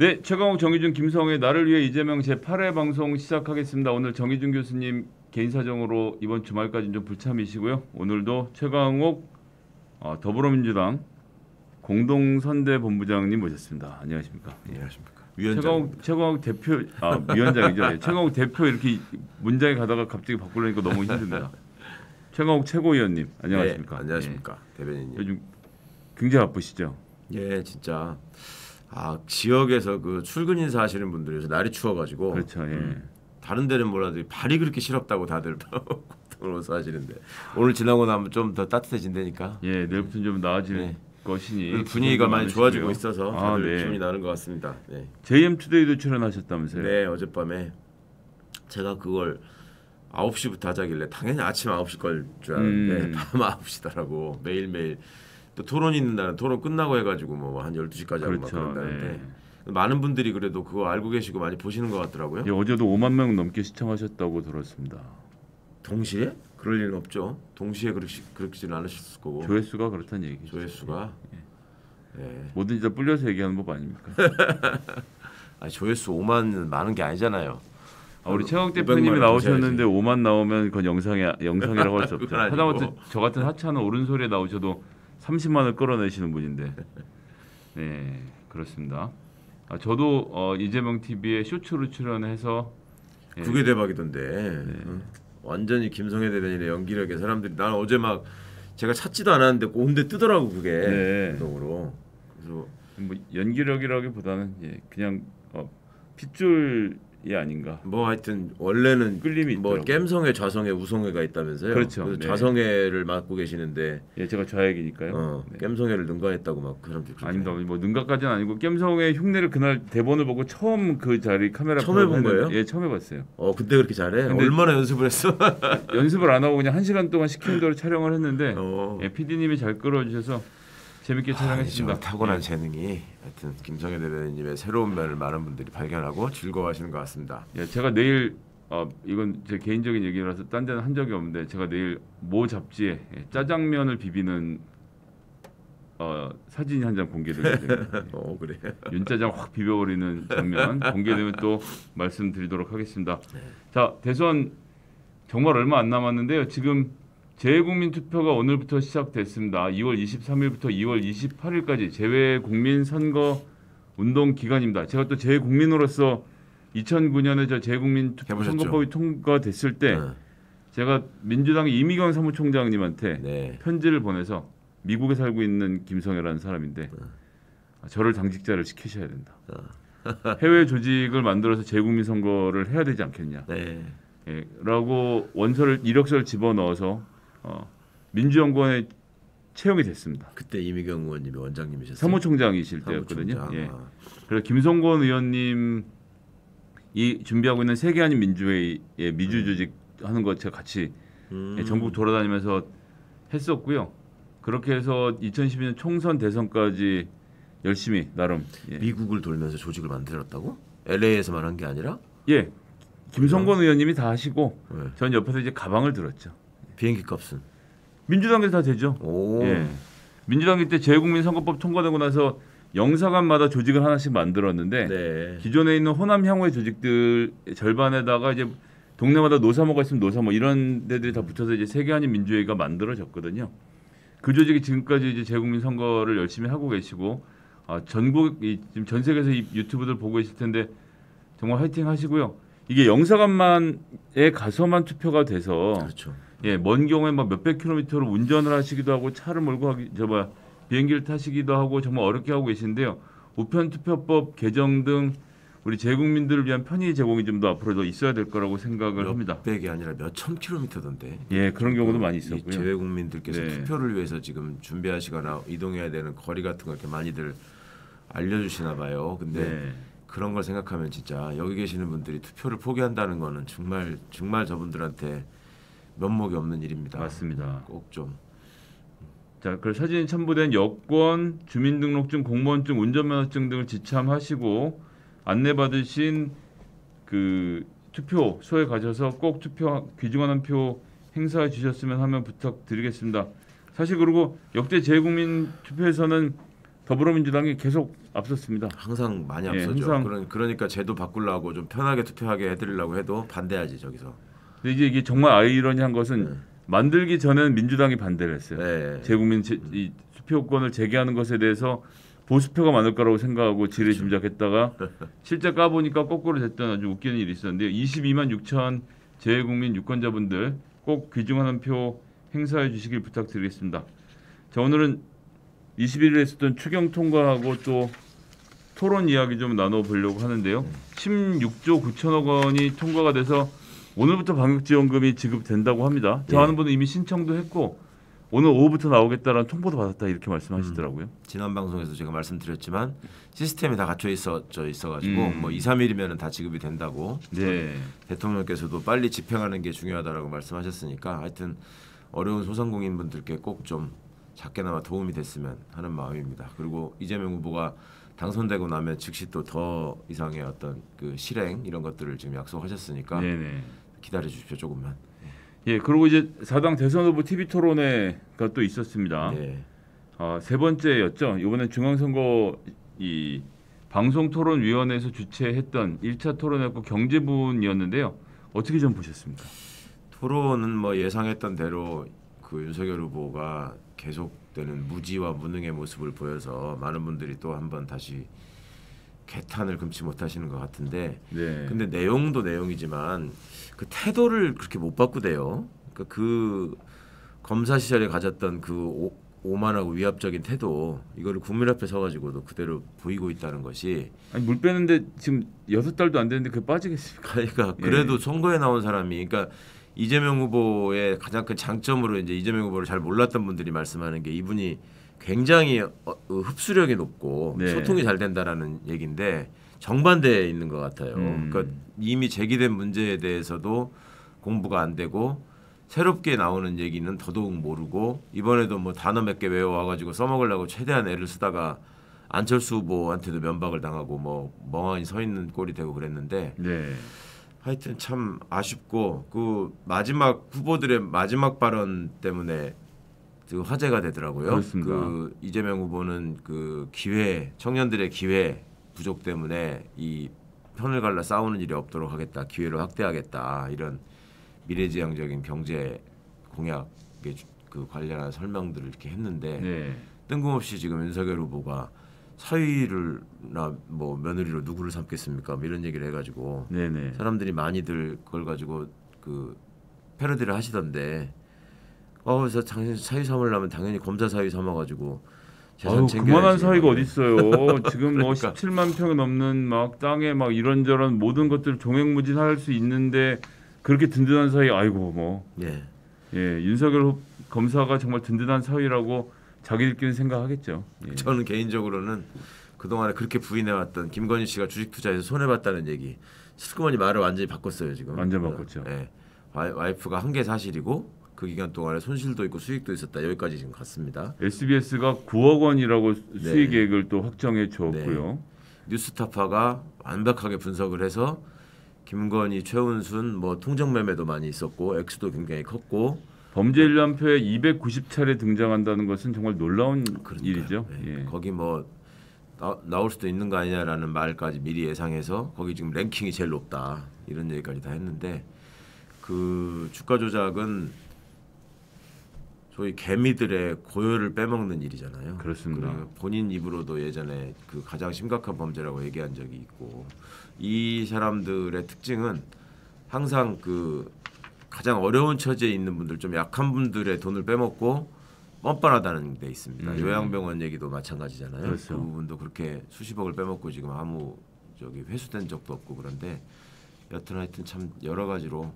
네, 최강욱 정의준 김성의 나를 위해 이재명 제8회 방송 시작하겠습니다. 오늘 정의준 교수님 개인 사정으로 이번 주말까지 좀 불참이시고요. 오늘도 최강욱 더불어민주당 공동선대본부장님 모셨습니다. 안녕하십니까? 안녕하십니까. 위원장. 최강욱 대표 위원장이죠. 예, 최강욱 대표 이렇게 문장에 가다가 갑자기 바꾸려니까 너무 힘듭니다. 최강욱 최고위원님 안녕하십니까? 네, 안녕하십니까. 예. 대변인님. 요즘 굉장히 바쁘시죠? 예, 진짜 지역에서 그 출근 인사 하시는 분들이 요새 날이 추워가지고 그렇죠. 예. 다른 데는 몰라도 발이 그렇게 시렵다고 다들 고통으로서 하시는데 오늘 지나고 나면 좀 더 따뜻해진다니까. 예, 내일부터는 좀 나아질 네. 것이니 분위기가 많이 좋아지고 있어서 아, 다들 네. 기분이 나는 것 같습니다. 네. JM투데이도 출연하셨다면서요? 네, 어젯밤에 제가 그걸 9시부터 하자길래 당연히 아침 9시 걸 줄 알았는데 밤 9시더라고. 매일매일 또 토론이 있는 날은 토론 끝나고 해가지고 뭐 한 12시까지 하고 막 그렇죠. 그런다는데 많은 분들이 그래도 그거 알고 계시고 많이 보시는 것 같더라고요. 예, 어제도 5만 명 넘게 시청하셨다고 들었습니다. 동시에? 그럴 일은 없죠. 동시에 그렇지는 않으실 거고. 조회수가 그렇다는 얘기죠. 조회수가 뭐든지 다 불려서 얘기하는 법 아닙니까? 조회수 5만은 많은 게 아니잖아요. 우리 최강 500만 대표님이 원 나오셨는데 보셔야지. 5만 나오면 그건 영상이라고 할 수 없죠. 그건 아니고. 하다못해 저 같은 하찮은 옳은 소리에 나오셔도 30만을 끌어내시는 분인데, 네 그렇습니다. 저도 이재명 TV에 쇼츠로 출연해서 그게 대박이던데. 완전히 김성애 대변인의 연기력에 사람들이 난 어제 막 제가 찾지도 않았는데 온데 뜨더라고 그게. 네. 동으로. 그래서 뭐 연기력이라기보다는 그냥 핏줄이 아닌가. 뭐 하여튼 원래는 끌림이 뭐 있더라고요. 겜성애, 좌성애, 우성애가 있다면서요. 그렇죠. 그래서 네. 좌성애를 맡고 계시는데 예, 제가 좌익이니까요. 네. 겜성애를 능가했다고 막 그 사람들이 그렇게 아닙니다. 뭐 능가까지는 아니고 겜성의 흉내를 그날 대본을 보고 처음 그 자리 카메라 처음 해본 거예요? 예, 처음 해봤어요. 그때 그렇게 잘해? 근데 얼마나 연습을 했어? 연습을 안 하고 그냥 1시간 동안 시키는 대로 촬영을 했는데 어. PD님이 잘 끌어주셔서 재밌게 촬영했습니다. 타고난 예. 재능이 하여튼 김성애 대변인님의 새로운 면을 많은 분들이 발견하고 즐거워하시는 것 같습니다. 예, 제가 내일 이건 제 개인적인 얘기라서 딴 데는 한 적이 없는데 제가 내일 모 잡지에 짜장면을 비비는 사진이 한 장 공개될 예정입니다. 그래. 윤짜장 확 비벼버리는 장면 공개되면 또 말씀드리도록 하겠습니다. 자, 대선 정말 얼마 안 남았는데요. 지금 재외국민 투표가 오늘부터 시작됐습니다. 2월 23일부터 2월 28일까지 재외국민 선거 운동 기간입니다. 제가 또 재외국민으로서 2009년에 저 재외국민 투표 해보셨죠? 선거법이 통과됐을 때 제가 민주당의 이미경 사무총장님한테 편지를 보내서 미국에 살고 있는 김성애라는 사람인데 저를 당직자를 시키셔야 된다. 해외 조직을 만들어서 재외국민 선거를 해야 되지 않겠냐. 예, 라고 이력서를 집어넣어서 민주연구원에 채용이 됐습니다. 그때 이미경 의원님이 원장님이셨어요. 사무총장이실 때였거든요. 예. 그래서 김성권 의원님 이 준비하고 있는 세계 한인 민주회의에 미주 조직 하는 거 제가 같이 전국 돌아다니면서 했었고요. 그렇게 해서 2012년 총선 대선까지 열심히 나름 미국을 돌면서 조직을 만들었다고? LA에서만 한 게 아니라? 예. 김성권 의원님이 다 하시고 전 옆에서 이제 가방을 들었죠. 비행기 값은? 민주당에서 다 되죠. 예. 민주당이 때 재외국민 선거법 통과되고 나서 영사관마다 조직을 하나씩 만들었는데 기존에 있는 호남 향후의 조직들 절반에다가 이제 동네마다 노사모가 있으면 노사모 이런 데들이 다 붙어서 이제 세계 한인 민주회의가 만들어졌거든요. 그 조직이 지금까지 이제 재외국민 선거를 열심히 하고 계시고 전국 지금 전 세계에서 이 유튜브들 보고 계실 텐데 정말 화이팅 하시고요. 이게 영사관만에 가서만 투표가 돼서 그렇죠. 예, 먼 경우에 막 몇백 킬로미터로 운전을 하시기도 하고 차를 몰고 비행기를 타시기도 하고 정말 어렵게 하고 계신데요. 우편 투표법 개정 등 우리 재국민들을 위한 편의 제공이 좀 더 앞으로 더 있어야 될 거라고 생각을 합니다. 몇백이 아니라 몇천 킬로미터던데. 예, 그런 경우도 많이 있었고요. 재외국민들께서 투표를 위해서 지금 준비하시거나 이동해야 되는 거리 같은 거 이렇게 많이들 알려주시나 봐요. 근데 그런 걸 생각하면 진짜 여기 계시는 분들이 투표를 포기한다는 거는 정말 저분들한테 면목이 없는 일입니다. 맞습니다. 꼭 좀. 자, 그 사진이 첨부된 여권, 주민등록증, 공무원증, 운전면허증 등을 지참하시고 안내받으신 그 투표소에 가셔서 꼭 투표 귀중한 표 행사해 주셨으면 하면 부탁드리겠습니다. 사실 그리고 역대 재외국민 투표에서는 더불어민주당이 계속 앞섰습니다. 항상 많이 앞서죠. 항상. 그러니까 제도 바꾸려고 좀 편하게 투표하게 해드리려고 해도 반대하지 저기서. 근데 이게 정말 아이러니한 것은 만들기 전에는 민주당이 반대를 했어요. 재국민 이 투표권을 제기하는 것에 대해서 보수표가 많을 거라고 생각하고 지레짐작했다가 실제 까보니까 거꾸로 됐던 아주 웃기는 일이 있었는데요. 22만 6천 재국민 유권자분들 꼭 귀중한 표 행사해 주시길 부탁드리겠습니다. 자, 오늘은 21일에 있었던 추경 통과하고 또 토론 이야기 좀 나눠보려고 하는데요. 16조 9천억 원이 통과가 돼서 오늘부터 방역지원금이 지급된다고 합니다. 저 아는 분은 이미 신청도 했고 오늘 오후부터 나오겠다라는 통보도 받았다 이렇게 말씀하시더라고요. 지난 방송에서 제가 말씀드렸지만 시스템이 다 갖춰 있어가지고 뭐 2, 3일이면 다 지급이 된다고. 대통령께서도 빨리 집행하는 게 중요하다라고 말씀하셨으니까 하여튼 어려운 소상공인분들께 꼭 좀 작게나마 도움이 됐으면 하는 마음입니다. 그리고 이재명 후보가 당선되고 나면 즉시 또 더 이상의 어떤 그 실행 이런 것들을 지금 약속하셨으니까 기다려 주십시오 조금만. 그리고 이제 4당 대선 후보 TV 토론회가 또 있었습니다. 세 번째였죠. 이번에 중앙선거 이 방송토론위원회에서 주최했던 1차 토론회였고 경제분이었는데요. 어떻게 좀 보셨습니까? 토론은 뭐 예상했던 대로 그 윤석열 후보가 계속되는 무지와 무능의 모습을 보여서 많은 분들이 또 한번 다시 개탄을 금치 못하시는 것 같은데, 근데 내용도 내용이지만 그 태도를 그렇게 못 바꾸대요. 그러니까 그 검사 시절에 가졌던 그 오만하고 위압적인 태도, 이거를 국민 앞에 서가지고도 그대로 보이고 있다는 것이. 아니 물 빼는데 지금 6달도 안 됐는데 그 빠지겠습니까? 그러니까 그래도 선거에 나온 사람이, 그러니까 이재명 후보의 가장 큰 장점으로 이제 이재명 후보를 잘 몰랐던 분들이 말씀하는 게 이분이 굉장히 흡수력이 높고 소통이 잘 된다라는 얘기인데 정반대에 있는 것 같아요. 그러니까 이미 제기된 문제에 대해서도 공부가 안 되고 새롭게 나오는 얘기는 더더욱 모르고 이번에도 뭐 단어 몇 개 외워와가지고 써먹으려고 최대한 애를 쓰다가 안철수 후보한테도 면박을 당하고 뭐 멍하니 서 있는 꼴이 되고 그랬는데 하여튼 참 아쉽고 그 마지막 후보들의 마지막 발언 때문에 그 화제가 되더라고요. 그렇습니다. 그 이재명 후보는 그 기회, 청년들의 기회 부족 때문에 이 편을 갈라 싸우는 일이 없도록 하겠다, 기회를 확대하겠다, 이런 미래지향적인 경제 공약에 그 관련한 설명들을 이렇게 했는데 뜬금없이 지금 윤석열 후보가 사위를나 뭐 며느리로 누구를 삼겠습니까? 뭐 이런 얘기를 해가지고 사람들이 많이들 그걸 가지고 그 패러디를 하시던데. 그래서 당신 사위 삼으려면 당연히 검사 사위 삼아가지고 재산 챙겨야지. 그만한 사위가 어디 있어요? 지금 뭐 17만 평이 넘는 막 땅에 막 이런저런 모든 것들 종횡무진할 수 있는데 그렇게 든든한 사위, 아이고 뭐. 윤석열 검사가 정말 든든한 사위라고 자기들끼리 생각하겠죠. 저는 개인적으로는 그동안에 그렇게 부인해왔던 김건희 씨가 주식 투자에서 손해봤다는 얘기, 슬그머니 말을 완전히 바꿨어요 지금. 완전 바꿨죠. 와이프가 한 게 사실이고 그 기간 동안에 손실도 있고 수익도 있었다. 여기까지 지금 갔습니다. SBS가 9억 원이라고 수익액을 또 확정해 줬고요. 뉴스타파가 완벽하게 분석을 해서 김건희, 최은순 뭐 통정 매매도 많이 있었고 액수도 굉장히 컸고 범죄 일람표에 290차례 등장한다는 것은 정말 놀라운 일이죠. 거기 뭐 나올 수도 있는 거 아니냐라는 말까지 미리 예상해서 거기 지금 랭킹이 제일 높다 이런 얘기까지 다 했는데 그 주가 조작은 소위 개미들의 고열을 빼먹는 일이잖아요. 그렇습니다. 본인 입으로도 예전에 그 가장 심각한 범죄라고 얘기한 적이 있고 이 사람들의 특징은 항상 그 가장 어려운 처지에 있는 분들, 좀 약한 분들의 돈을 빼먹고 뻔뻔하다는 데 있습니다. 요양병원 얘기도 마찬가지잖아요. 그렇죠. 그 부분도 그렇게 수십억을 빼먹고 지금 아무 회수된 적도 없고 그런데 여튼 하여튼 참 여러 가지로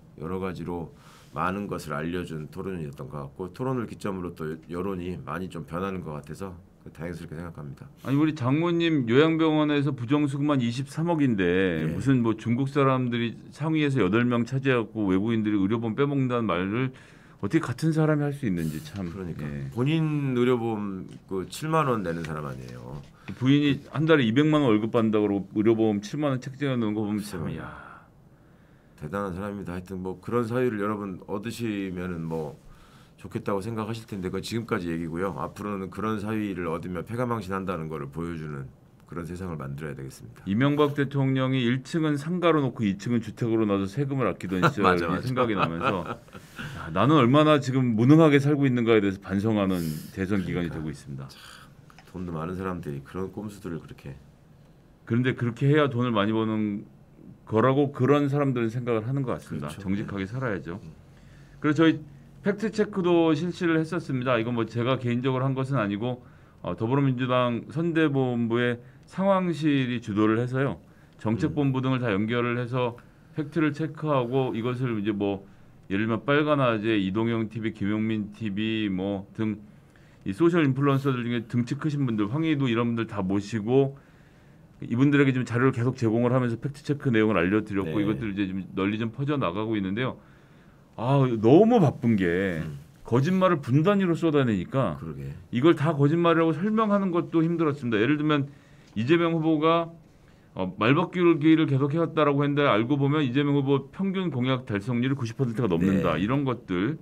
많은 것을 알려준 토론이었던 것 같고 토론을 기점으로 또 여론이 많이 좀 변하는 것 같아서 다행스럽게 생각합니다. 아니 우리 장모님 요양병원에서 부정수급만 23억인데 무슨 뭐 중국 사람들이 상위에서 8명 차지하고 외국인들이 의료보험 빼먹는다는 말을 어떻게 같은 사람이 할 수 있는지 참. 그러니까 본인 의료보험 그 7만 원 내는 사람 아니에요. 부인이 한 달에 200만 원 월급 받는다고 그러고 의료보험 7만 원 책정해 놓은 거 보면 참 대단한 사람입니다. 하여튼 뭐 그런 사유를 여러분 얻으시면은 뭐 좋겠다고 생각하실 텐데 그 지금까지 얘기고요. 앞으로는 그런 사위를 얻으면 패가망신한다는 거를 보여주는 그런 세상을 만들어야 되겠습니다. 이명박 대통령이 1층은 상가로 놓고 2층은 주택으로 놔서 세금을 아끼던 시절이 맞아. 생각이 나면서 야, 나는 얼마나 지금 무능하게 살고 있는가에 대해서 반성하는 대선 기간이 되고 있습니다. 돈도 많은 사람들이 그런 꼼수들을 그렇게. 그런데 그렇게 해야 돈을 많이 버는 거라고 그런 사람들은 생각을 하는 것 같습니다. 그렇죠. 정직하게 살아야죠. 그래서 저희 팩트 체크도 실시를 했었습니다. 이건 뭐 제가 개인적으로 한 것은 아니고 더불어민주당 선대본부의 상황실이 주도를 해서요. 정책본부 등을 다 연결을 해서 팩트를 체크하고 이것을 이제 뭐 예를 들면 빨간아재, 이동영 TV, 김용민 TV 뭐 등 이 소셜 인플루언서들 중에 등치 크신 분들, 황희도 이런 분들 다 모시고 이분들에게 좀 자료를 계속 제공을 하면서 팩트 체크 내용을 알려드렸고 이것들 이제 좀 널리 좀 퍼져 나가고 있는데요. 아 너무 바쁜 게 거짓말을 분 단위로 쏟아내니까 그러게. 이걸 다 거짓말이라고 설명하는 것도 힘들었습니다. 예를 들면 이재명 후보가 말바꾸기를 계속 해왔다라고 했는데 알고 보면 이재명 후보 평균 공약 달성률이 90%가 넘는다. 이런 것들.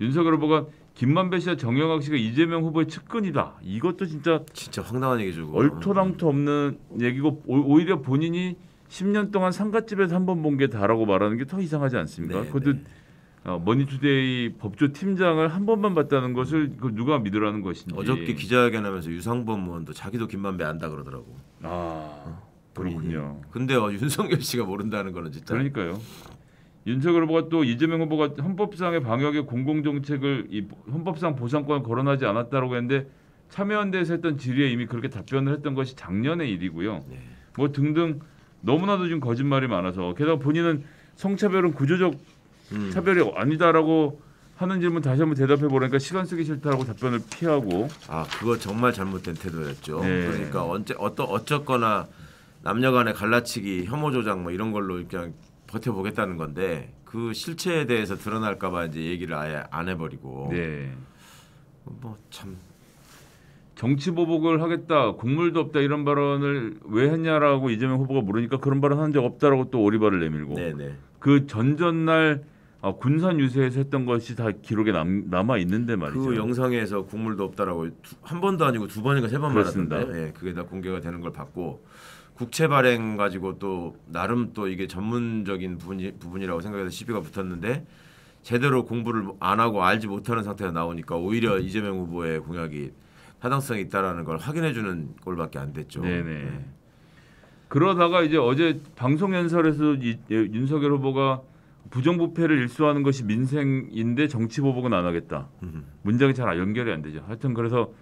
윤석열 후보가 김만배 씨와 정영학 씨가 이재명 후보의 측근이다. 이것도 진짜 황당한 얘기죠. 얼토당토 없는 얘기고 오히려 본인이 10년 동안 상가집에서 한 번 본 게 다라고 말하는 게 더 이상하지 않습니까? 그것도 머니투데이 법조 팀장을 한 번만 봤다는 것을 그걸 누가 믿으라는 것인지. 어저께 기자회견하면서 유상범 의원도 자기도 김만배 안다 그러더라고. 그렇군요. 근데 윤석열 씨가 모른다는 거는 진짜. 그러니까요. 윤석열 후보가 또 이재명 후보가 헌법상의 방역의 공공정책을 이 헌법상 보상권을 거론하지 않았다고 했는데 참여연대에서 했던 질의에 이미 그렇게 답변을 했던 것이 작년의 일이고요. 뭐 등등 너무나도 좀 거짓말이 많아서 게다가 본인은 성차별은 구조적 차별이 아니다라고 하는 질문 다시 한번 대답해 보라니까 시간 쓰기 싫다라고 답변을 피하고. 그거 정말 잘못된 태도였죠. 그러니까 어쨌거나 남녀간의 갈라치기, 혐오 조장 뭐 이런 걸로 그냥 버텨보겠다는 건데 그 실체에 대해서 드러날까봐 이제 얘기를 아예 안 해버리고. 뭐 참. 정치 보복을 하겠다, 국물도 없다 이런 발언을 왜 했냐라고 이재명 후보가 물으니까 그런 발언 한 적 없다라고 또 오리발을 내밀고. 그 전전날 군산 유세에서 했던 것이 다 기록에 남아 있는데 말이죠. 그 영상에서 국물도 없다라고 한 번도 아니고 두 번인가 세 번 말했는데 그게 다 공개가 되는 걸 봤고. 국채 발행 가지고 또 나름 또 이게 전문적인 부분이라고 생각해서 시비가 붙었는데 제대로 공부를 안 하고 알지 못하는 상태가 나오니까 오히려 이재명 후보의 공약이 타당성이 있다라는 걸 확인해주는 꼴밖에 안 됐죠. 그러다가 이제 어제 방송 연설에서 윤석열 후보가 부정부패를 일소하는 것이 민생인데 정치 보복은 안 하겠다. 문장이 잘 연결이 안 되죠. 하여튼 그래서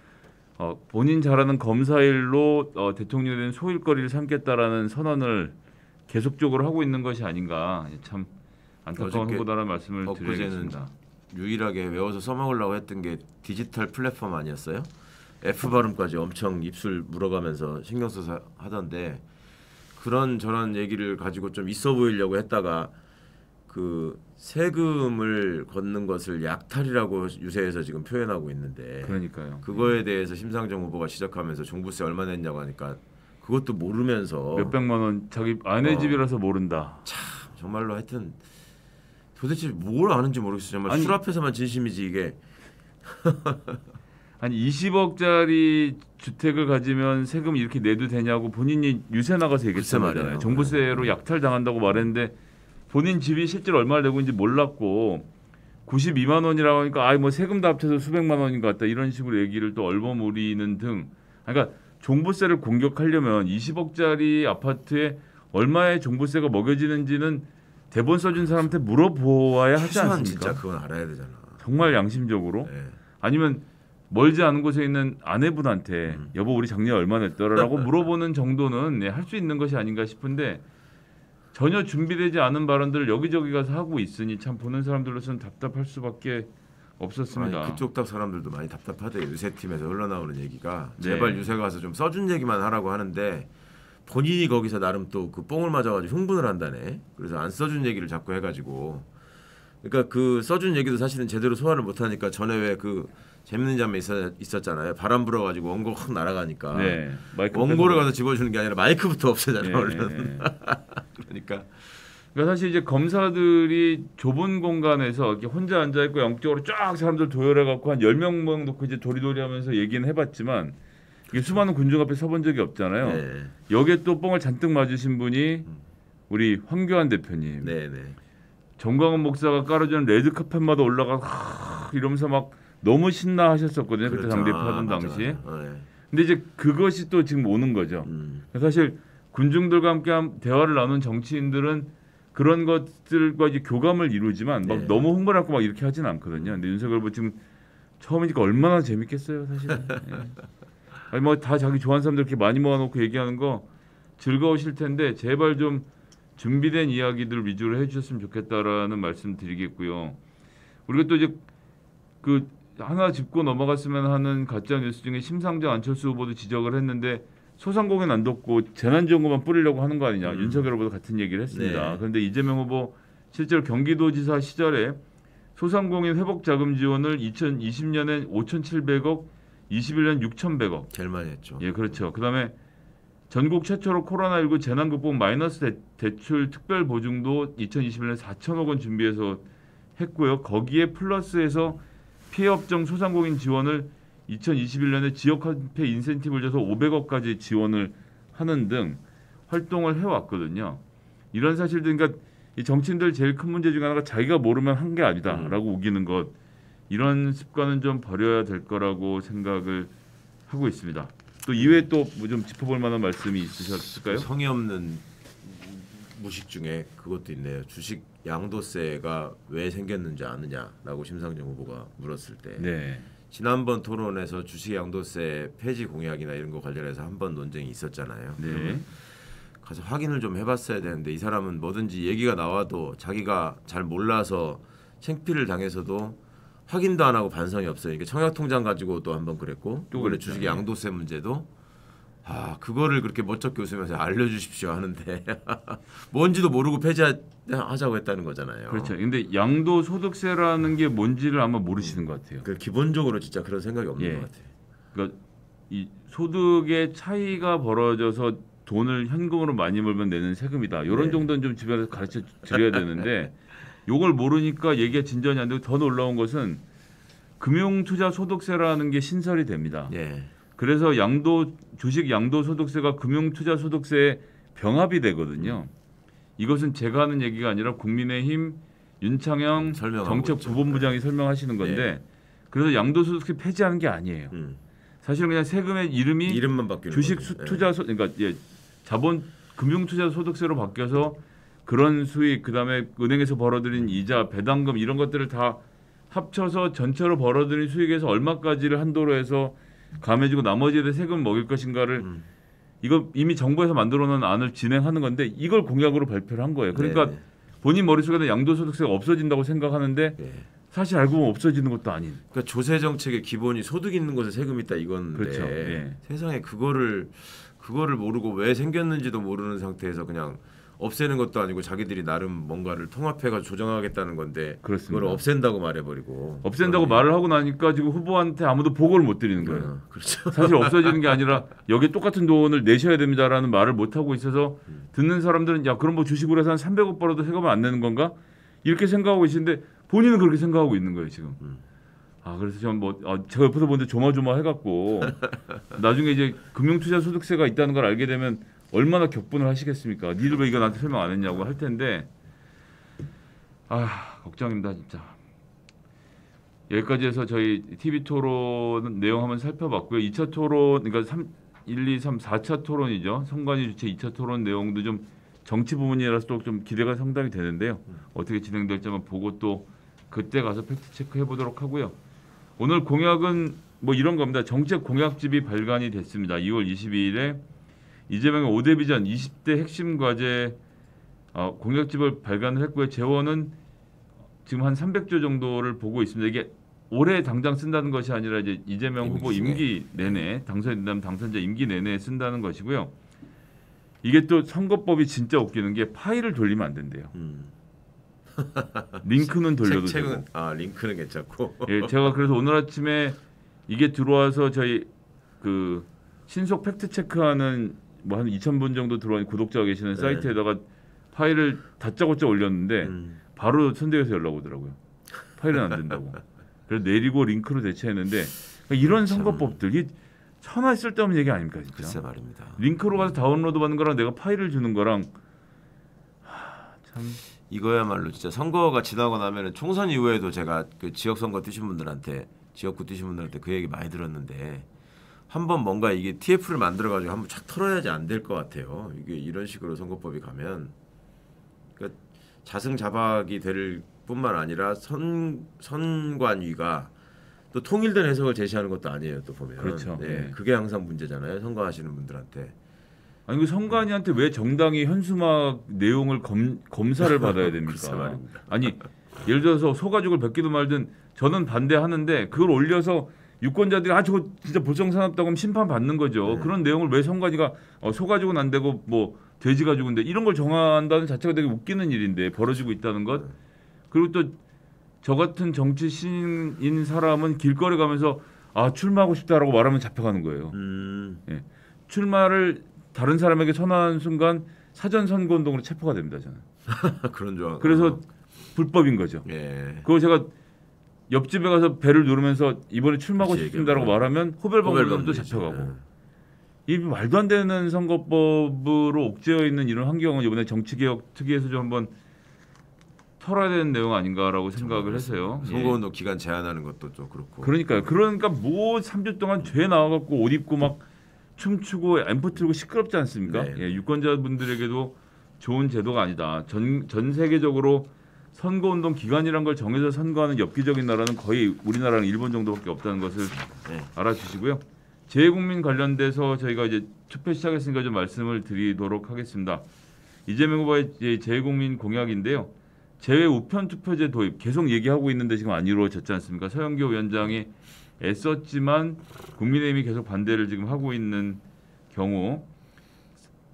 본인 잘하는 검사일로 대통령에 대한 소일거리를 삼겠다라는 선언을 계속적으로 하고 있는 것이 아닌가. 참 안타까운 후보다라는 말씀을 드리겠습니다. 유일하게 외워서 써먹으려고 했던 게 디지털 플랫폼 아니었어요? F 발음까지 엄청 입술 물어가면서 신경 써서 하던데 그런 저런 얘기를 가지고 좀 있어 보이려고 했다가 그 세금을 걷는 것을 약탈이라고 유세해서 지금 표현하고 있는데 그러니까요. 그거에 대해서 심상정 후보가 시작하면서 종부세 얼마 냈냐고 하니까 그것도 모르면서 몇백만 원 자기 아내 집이라서 모른다. 참 정말로 하여튼 도대체 뭘 아는지 모르겠어요. 정말 술 앞에서만 진심이지 이게. 한 20억짜리 주택을 가지면 세금 이렇게 내도 되냐고 본인이 유세 나가서 얘기했단 말이잖아요. 종부세로 약탈당한다고 말했는데 본인 집이 실제로 얼마를 내고 있는지 몰랐고 92만 원이라고 하니까 뭐 세금 다 합쳐서 수백만 원인 것 같다 이런 식으로 얘기를 또 얼버무리는 등. 그러니까 종부세를 공격하려면 20억짜리 아파트에 얼마의 종부세가 먹여지는지는 대본 써준 사람한테 물어보아야 하지 않습니까? 진짜 그건 알아야 되잖아. 정말 양심적으로. 아니면 멀지 않은 곳에 있는 아내분한테 여보 우리 작년에 얼마 냈더라라고 물어보는 정도는 할 수 있는 것이 아닌가 싶은데 전혀 준비되지 않은 발언들을 여기저기 가서 하고 있으니 참 보는 사람들로서는 답답할 수밖에 없었습니다. 그쪽 딱 사람들도 많이 답답하대요. 유세팀에서 흘러나오는 얘기가 제발 유세 가서 좀 써준 얘기만 하라고 하는데 본인이 거기서 나름 또 그 뽕을 맞아가지고 흥분을 한다네. 그래서 안 써준 얘기를 자꾸 해가지고 그러니까 그 써준 얘기도 사실은 제대로 소화를 못하니까 전에 왜 그 재밌는 장면 있었잖아요. 바람 불어가지고 원고 확 날아가니까 원고를 가서 집어주는 게 아니라 마이크부터 없애잖아요. 그러니까 사실 이제 검사들이 좁은 공간에서 이렇게 혼자 앉아 있고 영적으로 쫙 사람들 도열해 갖고 한 10명 놓고 이제 도리도리 하면서 얘기는 해봤지만 이게 수많은 군중 앞에 서본 적이 없잖아요. 네. 여기에 또 뻥을 잔뜩 맞으신 분이 우리 황교안 대표님. 네, 네. 정광훈 목사가 깔아주는 레드카펫마다 올라가 이러면서 막 너무 신나하셨었거든요. 그때 그렇죠. 당대표 하던 맞아, 당시에. 맞아. 네. 근데 이제 그것이 또 지금 오는 거죠. 사실 군중들과 함께 대화를 나눈 정치인들은 그런 것들과 이제 교감을 이루지만 막 네. 너무 흥분을 하고 막 이렇게 하진 않거든요. 근데 윤석열 후보 지금 처음이니까 얼마나 재밌겠어요, 사실은. 예. 아니 뭐 다 자기 좋아하는 사람들 이렇게 많이 모아놓고 얘기하는 거 즐거우실 텐데 제발 좀 준비된 이야기들 위주로 해주셨으면 좋겠다라는 말씀 드리겠고요. 우리가 또 이제 그 하나 짚고 넘어갔으면 하는 가짜 뉴스 중에 심상정 안철수 후보도 지적을 했는데 소상공인 안 돕고 재난지원금만 뿌리려고 하는 거 아니냐. 윤석열 후보도 같은 얘기를 했습니다. 네. 그런데 이재명 후보 실제로 경기도지사 시절에 소상공인 회복 자금 지원을 2020년엔 5,700억, 21년 6,100억. 제일 많이 했죠. 예, 그렇죠. 그다음에 전국 최초로 코로나19 재난극복 마이너스 대출 특별 보증도 2021년 4천억 원 준비해서 했고요. 거기에 플러스해서 피해업종 소상공인 지원을 2021년에 지역화폐 인센티브를 줘서 500억까지 지원을 하는 등 활동을 해왔거든요. 이런 사실들, 그러니까 이 정치인들 제일 큰 문제 중에 하나가 자기가 모르면 한 게 아니다라고 우기는 것, 이런 습관은 좀 버려야 될 거라고 생각을 하고 있습니다. 또 이외에 또 뭐 좀 짚어볼 만한 말씀이 있으셨을까요? 성의 없는 무식 중에 그것도 있네요. 주식 양도세가 왜 생겼는지 아느냐라고 심상정 후보가 물었을 때 네. 지난번 토론에서 주식 양도세 폐지 공약이나 이런 거 관련해서 한번 논쟁이 있었잖아요. 네. 가서 확인을 좀 해봤어야 되는데 이 사람은 뭐든지 얘기가 나와도 자기가 잘 몰라서 창피를 당해서도 확인도 안 하고 반성이 없어요. 이게 청약통장 가지고도 한번 그랬고 또 원래 주식 양도세 문제도 그거를 그렇게 멋쩍게 웃으면서 알려주십시오 하는데 뭔지도 모르고 폐지하자고 했다는 거잖아요. 그렇죠. 근데 양도소득세라는 게 뭔지를 아마 모르시는 것 같아요. 그 기본적으로 진짜 그런 생각이 없는 것 같아요. 그러니까 이 소득의 차이가 벌어져서 돈을 현금으로 많이 벌면 내는 세금이다. 이런 정도는 좀 주변에서 가르쳐 드려야 되는데 요걸 모르니까 얘기가 진전이 안 되고 더 놀라운 것은 금융투자소득세라는 게 신설이 됩니다. 예. 그래서 주식 양도소득세가 금융투자소득세에 병합이 되거든요. 이것은 제가 하는 얘기가 아니라 국민의힘 윤창영 정책부본부장이 설명하시는 건데 그래서 양도소득세 폐지하는 게 아니에요. 사실은 그냥 세금의 이름만 바뀌는 주식 거죠. 투자소 그러니까 자본 금융투자소득세로 바뀌어서 그런 수익 그다음에 은행에서 벌어들인 이자 배당금 이런 것들을 다 합쳐서 전체로 벌어들인 수익에서 얼마까지를 한도로 해서 감해주고 나머지에 대해 세금 먹일 것인가를 이거 이미 정부에서 만들어놓은 안을 진행하는 건데 이걸 공약으로 발표를 한 거예요. 그러니까 네네. 본인 머릿속에는 양도소득세가 없어진다고 생각하는데 사실 알고 보면 없어지는 것도 아닌. 그러니까 조세 정책의 기본이 소득 있는 곳에 세금 있다 이건데 그렇죠. 예. 세상에 그거를 모르고 왜 생겼는지도 모르는 상태에서 그냥 없애는 것도 아니고 자기들이 나름 뭔가를 통합해가지고 조정하겠다는 건데 그렇습니다. 그걸 없앤다고 말해버리고 없앤다고 말을 하고 나니까 지금 후보한테 아무도 보고를 못 드리는 거예요. 그렇죠. 사실 없어지는 게 아니라 여기에 똑같은 돈을 내셔야 됩니다라는 말을 못 하고 있어서 듣는 사람들은 야 그럼 뭐 주식으로 해서 한 300억 벌어도 세금을 안 내는 건가? 이렇게 생각하고 계시는데 본인은 그렇게 생각하고 있는 거예요 지금. 그래서 좀 제가 옆에서 보는데 조마조마 해갖고 나중에 이제 금융투자소득세가 있다는 걸 알게 되면 얼마나 격분을 하시겠습니까? 니들 왜 이거 나한테 설명 안 했냐고 할 텐데 걱정입니다 진짜. 여기까지 해서 저희 TV 토론 내용 한번 살펴봤고요. 2차 토론 그러니까 1, 2, 3, 4차 토론이죠. 선관위 주최 2차 토론 내용도 좀 정치 부분이라서 또 좀 기대가 상당히 되는데요. 어떻게 진행될지 한번 보고 또 그때 가서 팩트 체크해 보도록 하고요. 오늘 공약은 뭐 이런 겁니다. 정책 공약집이 발간이 됐습니다. 2월 22일에 이재명의 5대 비전 20대 핵심 과제 공약집을 발간을 했고요. 재원은 지금 한 300조 정도를 보고 있습니다. 이게 올해 당장 쓴다는 것이 아니라 이제 이재명 후보 임기 내내 당선된다면 당선자 임기 내내 쓴다는 것이고요. 이게 또 선거법이 진짜 웃기는 게 파일을 돌리면 안 된대요. 링크는 돌려도 되고. 링크는 괜찮고. 예, 제가 그래서 오늘 아침에 이게 들어와서 저희 그 신속 팩트 체크하는 뭐 한 2,000분 정도 들어온 구독자가 계시는 사이트에다가 파일을 다짜고짜 올렸는데 바로 선대위에서 연락 오더라고요. 파일은 안 된다고. 그래서 내리고 링크로 대체했는데 그러니까 이런 선거법들이 천하에 쓸데없는 얘기 아닙니까 진짜. 글쎄 말입니다. 링크로 가서 다운로드 받는 거랑 내가 파일을 주는 거랑 참 이거야말로 진짜 선거가 지나고 나면은 총선 이후에도 제가 그 지역 선거 뛰신 분들한테 지역구 뛰신 분들한테 그 얘기 많이 들었는데 한번 뭔가 이게 TF를 만들어 가지고 한번 착 털어야지 안 될 것 같아요. 이게 이런 식으로 선거법이 가면 그러니까 자승자박이 될 뿐만 아니라 선관위가 또 통일된 해석을 제시하는 것도 아니에요. 또 보면 그렇죠. 네, 그게 항상 문제잖아요. 선거하시는 분들한테. 아니 그 선관위한테 왜 정당이 현수막 내용을 검사를 받아야 됩니까? 아니 예를 들어서 소가죽을 뱉기도 말든 저는 반대하는데 그걸 올려서 유권자들이 저거 진짜 불성사납다고 하면 심판 받는 거죠. 그런 내용을 왜 선관위가 소가죽은 안 되고 뭐 돼지 가죽인데 이런 걸 정한다는 자체가 되게 웃기는 일인데 벌어지고 있다는 것. 그리고 또 저 같은 정치 신인 사람은 길거리 가면서 출마하고 싶다라고 말하면 잡혀가는 거예요. 예. 출마를 다른 사람에게 선언하는 순간 사전 선거 운동으로 체포가 됩니다. 저는. 그런 줄. 그래서 불법인 거죠. 예. 그거 제가 옆집에 가서 배를 누르면서 이번에 출마하고 싶습니다라고 말하면 호별방으로도 잡혀가고. 이 말도 안 되는 선거법으로 옥죄어 있는 이런 환경은 이번에 정치개혁 특위에서 좀 한번 털어야 되는 내용 아닌가라고 생각을 해서요. 선거운동 기간 제한하는 것도 좀 그렇고. 그러니까요. 그러니까 뭐 3주 동안 죄 나와갖고 옷 입고 막 춤추고 앰프 틀고 시끄럽지 않습니까? 네. 예, 유권자분들에게도 좋은 제도가 아니다. 전 세계적으로 선거운동 기간이란 걸 정해서 선거하는 엽기적인 나라는 거의 우리나라랑 일본 정도밖에 없다는 것을 알아주시고요. 재외국민 관련돼서 저희가 이제 투표 시작했으니까 좀 말씀을 드리도록 하겠습니다. 이재명 후보의 재외국민 공약인데요. 재외 우편 투표제 도입 계속 얘기하고 있는데 지금 안 이루어졌지 않습니까? 서영교 위원장이 애썼지만 국민의힘이 계속 반대를 지금 하고 있는 경우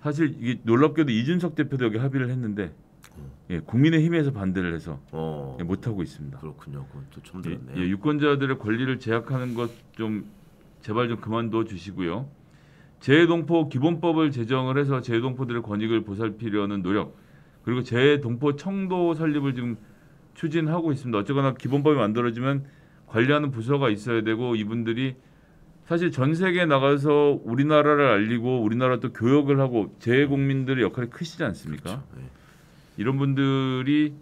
사실 이게 놀랍게도 이준석 대표도 여기 합의를 했는데 국민의힘에서 반대를 해서 못 하고 있습니다. 그렇군요. 그것도 처음 들었네요. 유권자들의 권리를 제약하는 것 좀 제발 좀 그만둬 주시고요. 재외동포 기본법을 제정을 해서 재외동포들의 권익을 보살피려는 노력 그리고 재외동포 청도 설립을 지금 추진하고 있습니다. 어쨌거나 기본법이 만들어지면 관리하는 부서가 있어야 되고 이분들이 사실 전 세계에 나가서 우리나라를 알리고 우리나라 또 교역을 하고 재외국민들의 역할이 크시지 않습니까? 그렇죠. 네. 이런 분들이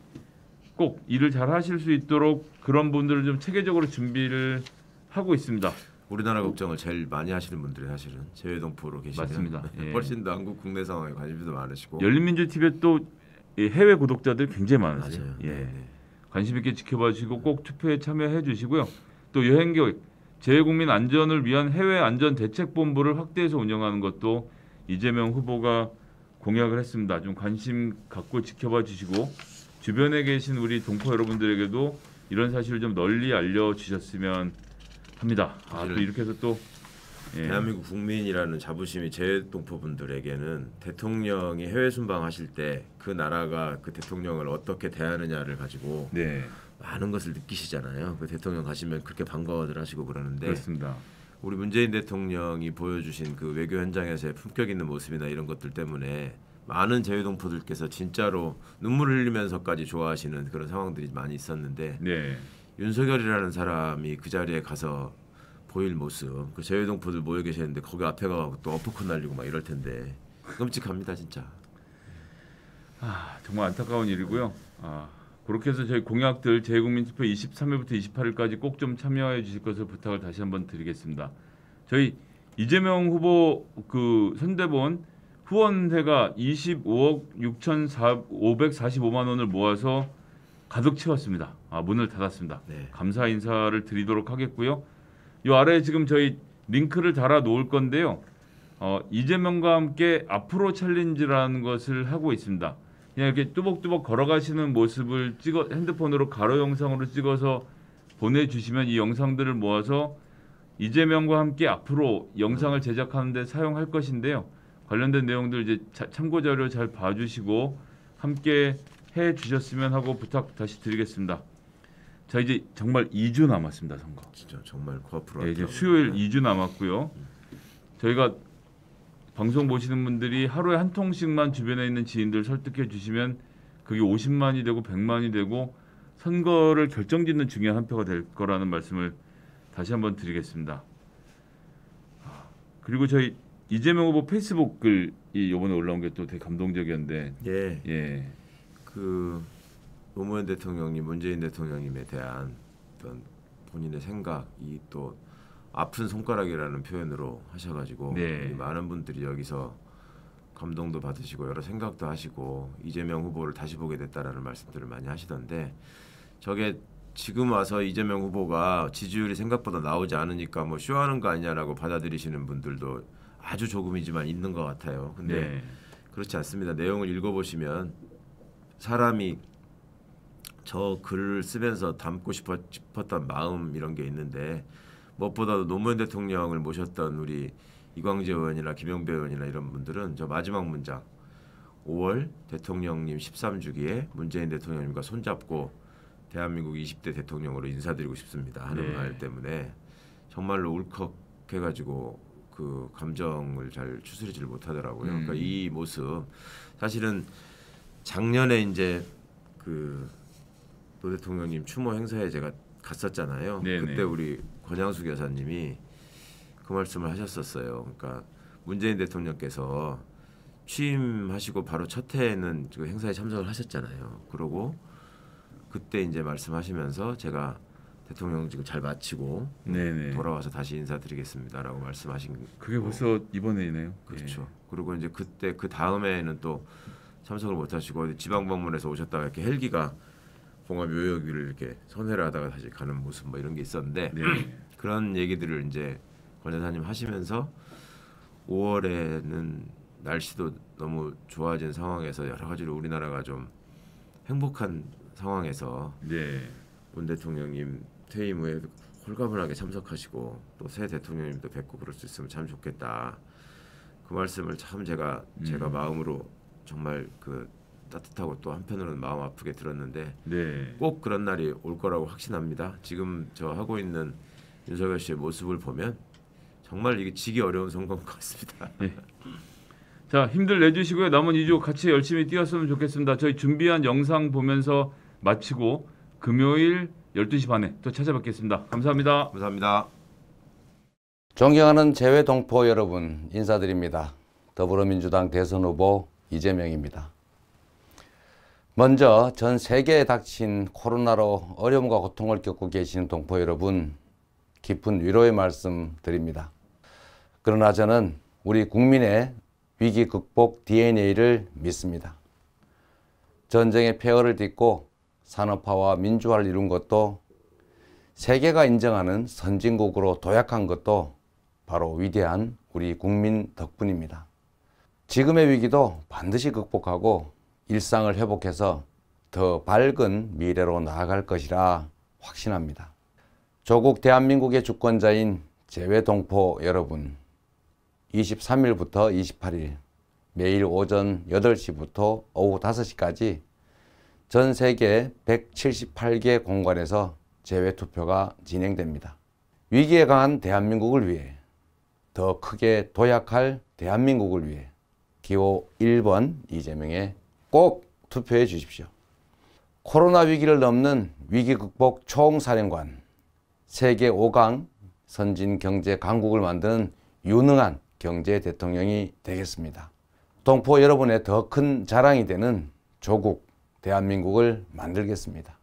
꼭 일을 잘 하실 수 있도록 그런 분들을 좀 체계적으로 준비를 하고 있습니다. 우리나라 걱정을 제일 많이 하시는 분들이 사실은 재외동포로 계시면 맞습니다. 예. 훨씬 더 한국 국내 상황에 관심도 많으시고 열린민주 TV에 또 해외 구독자들 굉장히 많으세요. 맞아요. 예. 네. 관심 있게 지켜봐 주시고 꼭 투표에 참여해 주시고요. 또 여행교육, 재외국민 안전을 위한 해외 안전 대책본부를 확대해서 운영하는 것도 이재명 후보가 공약을 했습니다. 좀 관심 갖고 지켜봐 주시고 주변에 계신 우리 동포 여러분들에게도 이런 사실을 좀 널리 알려 주셨으면 합니다. 또 이렇게 해서 또 대한민국 국민이라는 자부심이 재외동포분들에게는 대통령이 해외 순방하실 때 그 나라가 그 대통령을 어떻게 대하느냐를 가지고 많은 것을 느끼시잖아요. 그 대통령 가시면 그렇게 반가워들 하시고 그러는데 그렇습니다. 우리 문재인 대통령이 보여주신 그 외교 현장에서의 품격 있는 모습이나 이런 것들 때문에 많은 재외동포들께서 진짜로 눈물 흘리면서까지 좋아하시는 그런 상황들이 많이 있었는데 윤석열이라는 사람이 그 자리에 가서 보일 모습, 그 재외동포들 모여 계셨는데 거기 앞에 가고 또 어퍼컷 날리고 막 이럴 텐데 끔찍합니다 진짜. 정말 안타까운 일이고요. 그렇게 해서 저희 공약들 재외국민 투표 23일부터 28일까지 꼭 좀 참여해 주실 것을 부탁을 다시 한번 드리겠습니다. 저희 이재명 후보 그 선대본 후원회가 25억 6,545만 원을 모아서 가득 채웠습니다. 문을 닫았습니다. 감사 인사를 드리도록 하겠고요. 이 아래에 지금 저희 링크를 달아 놓을 건데요. 이재명과 함께 앞으로 챌린지라는 것을 하고 있습니다. 그냥 이렇게 뚜벅뚜벅 걸어가시는 모습을 핸드폰으로 가로 영상으로 찍어서 보내주시면 이 영상들을 모아서 이재명과 함께 앞으로 영상을 제작하는 데 사용할 것인데요. 관련된 내용들 이제 참고 자료 잘 봐주시고 함께 해 주셨으면 하고 부탁 다시 드리겠습니다. 자 이제 정말 2주 남았습니다. 선거. 진짜 정말 코앞으로 이제 수요일 2주 남았고요. 저희가 방송 보시는 분들이 하루에 한 통씩만 주변에 있는 지인들 설득해 주시면 그게 50만이 되고 100만이 되고 선거를 결정짓는 중요한 한 표가 될 거라는 말씀을 다시 한번 드리겠습니다. 그리고 저희 이재명 후보 페이스북 글이 이번에 올라온 게 또 되게 감동적이었는데 예. 예. 그 노무현 대통령님, 문재인 대통령님에 대한 어떤 본인의 생각이 또 아픈 손가락이라는 표현으로 하셔가지고 네. 많은 분들이 여기서 감동도 받으시고 여러 생각도 하시고 이재명 후보를 다시 보게 됐다라는 말씀들을 많이 하시던데 저게 지금 와서 이재명 후보가 지지율이 생각보다 나오지 않으니까 뭐 쇼하는 거 아니냐라고 받아들이시는 분들도 아주 조금이지만 있는 것 같아요. 근데 네. 그렇지 않습니다. 내용을 읽어보시면 사람이 저 글을 쓰면서 담고 싶었던 마음 이런 게 있는데 무엇보다도 노무현 대통령을 모셨던 우리 이광재 의원이나 김영배 의원이나 이런 분들은 저 마지막 문장 5월 대통령님 13주기에 문재인 대통령님과 손잡고 대한민국 20대 대통령으로 인사드리고 싶습니다 하는 네. 말 때문에 정말로 울컥해가지고 그 감정을 잘 추스리지를 못하더라고요. 그러니까 이 모습 사실은 작년에 이제 그 노 대통령님 추모 행사에 제가 갔었잖아요. 네네. 그때 우리 권양숙 여사님이 그 말씀을 하셨었어요. 그러니까 문재인 대통령께서 취임하시고 바로 첫 해에는 그 행사에 참석을 하셨잖아요. 그러고 그때 이제 말씀하시면서 제가 대통령직을 잘 마치고 네네. 돌아와서 다시 인사드리겠습니다라고 말씀하신 그게 벌써 이번에네요. 그렇죠. 예. 그리고 이제 그때 그 다음에는 또 참석을 못하시고 지방 방문해서 오셨다가 이렇게 헬기가 봉화 묘역 위를 이렇게 선회를 하다가 다시 가는 모습 뭐 이런 게 있었는데 네. 그런 얘기들을 이제 권 여사님 하시면서 5월에는 날씨도 너무 좋아진 상황에서 여러 가지로 우리나라가 좀 행복한 상황에서 네. 문 대통령님 퇴임 후에 홀가분하게 참석하시고 또 새 대통령님도 뵙고 그럴 수 있으면 참 좋겠다. 그 말씀을 참 제가 마음으로 정말 그 따뜻하고 또 한편으로는 마음 아프게 들었는데 네. 꼭 그런 날이 올 거라고 확신합니다. 지금 저 하고 있는 윤석열 씨의 모습을 보면 정말 이게 지기 어려운 선거인 것 같습니다. 네. 자, 힘들 내주시고요. 남은 2주 같이 열심히 뛰었으면 좋겠습니다. 저희 준비한 영상 보면서 마치고 금요일 12시 반에 또 찾아뵙겠습니다. 감사합니다. 감사합니다. 존경하는 재외동포 여러분 인사드립니다. 더불어민주당 대선 후보 이재명입니다. 먼저 전 세계에 닥친 코로나로 어려움과 고통을 겪고 계시는 동포 여러분 깊은 위로의 말씀 드립니다. 그러나 저는 우리 국민의 위기 극복 DNA를 믿습니다. 전쟁의 폐허를 딛고 산업화와 민주화를 이룬 것도 세계가 인정하는 선진국으로 도약한 것도 바로 위대한 우리 국민 덕분입니다. 지금의 위기도 반드시 극복하고 일상을 회복해서 더 밝은 미래로 나아갈 것이라 확신합니다. 조국 대한민국의 주권자인 재외동포 여러분, 23일부터 28일 매일 오전 8시부터 오후 5시까지 전 세계 178개 공간에서 재외투표가 진행됩니다. 위기에 강한 대한민국을 위해, 더 크게 도약할 대한민국을 위해 기호 1번 이재명에 꼭 투표해 주십시오. 코로나 위기를 넘는 위기 극복 총사령관, 세계 5강 선진 경제 강국을 만드는 유능한 경제 대통령이 되겠습니다. 동포 여러분의 더 큰 자랑이 되는 조국 대한민국을 만들겠습니다.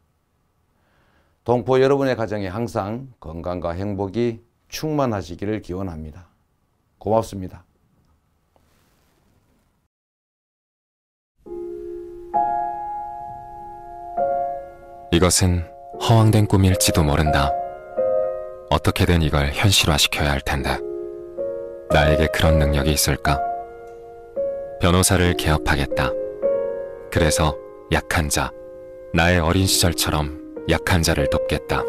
동포 여러분의 가정에 항상 건강과 행복이 충만하시기를 기원합니다. 고맙습니다. 이것은 허황된 꿈일지도 모른다. 어떻게든 이걸 현실화시켜야 할 텐데 나에게 그런 능력이 있을까? 변호사를 개업하겠다. 그래서 약한 자, 나의 어린 시절처럼 약한 자를 돕겠다.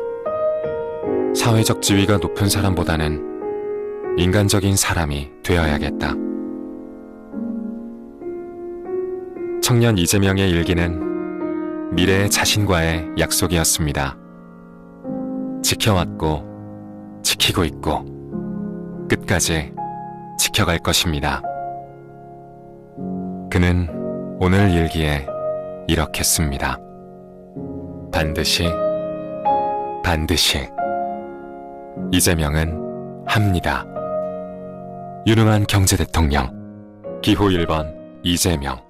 사회적 지위가 높은 사람보다는 인간적인 사람이 되어야겠다. 청년 이재명의 일기는 미래의 자신과의 약속이었습니다. 지켜왔고 지키고 있고 끝까지 지켜갈 것입니다. 그는 오늘 일기에 이렇게 씁니다. 반드시 이재명은 합니다. 유능한 경제 대통령 기호 1번 이재명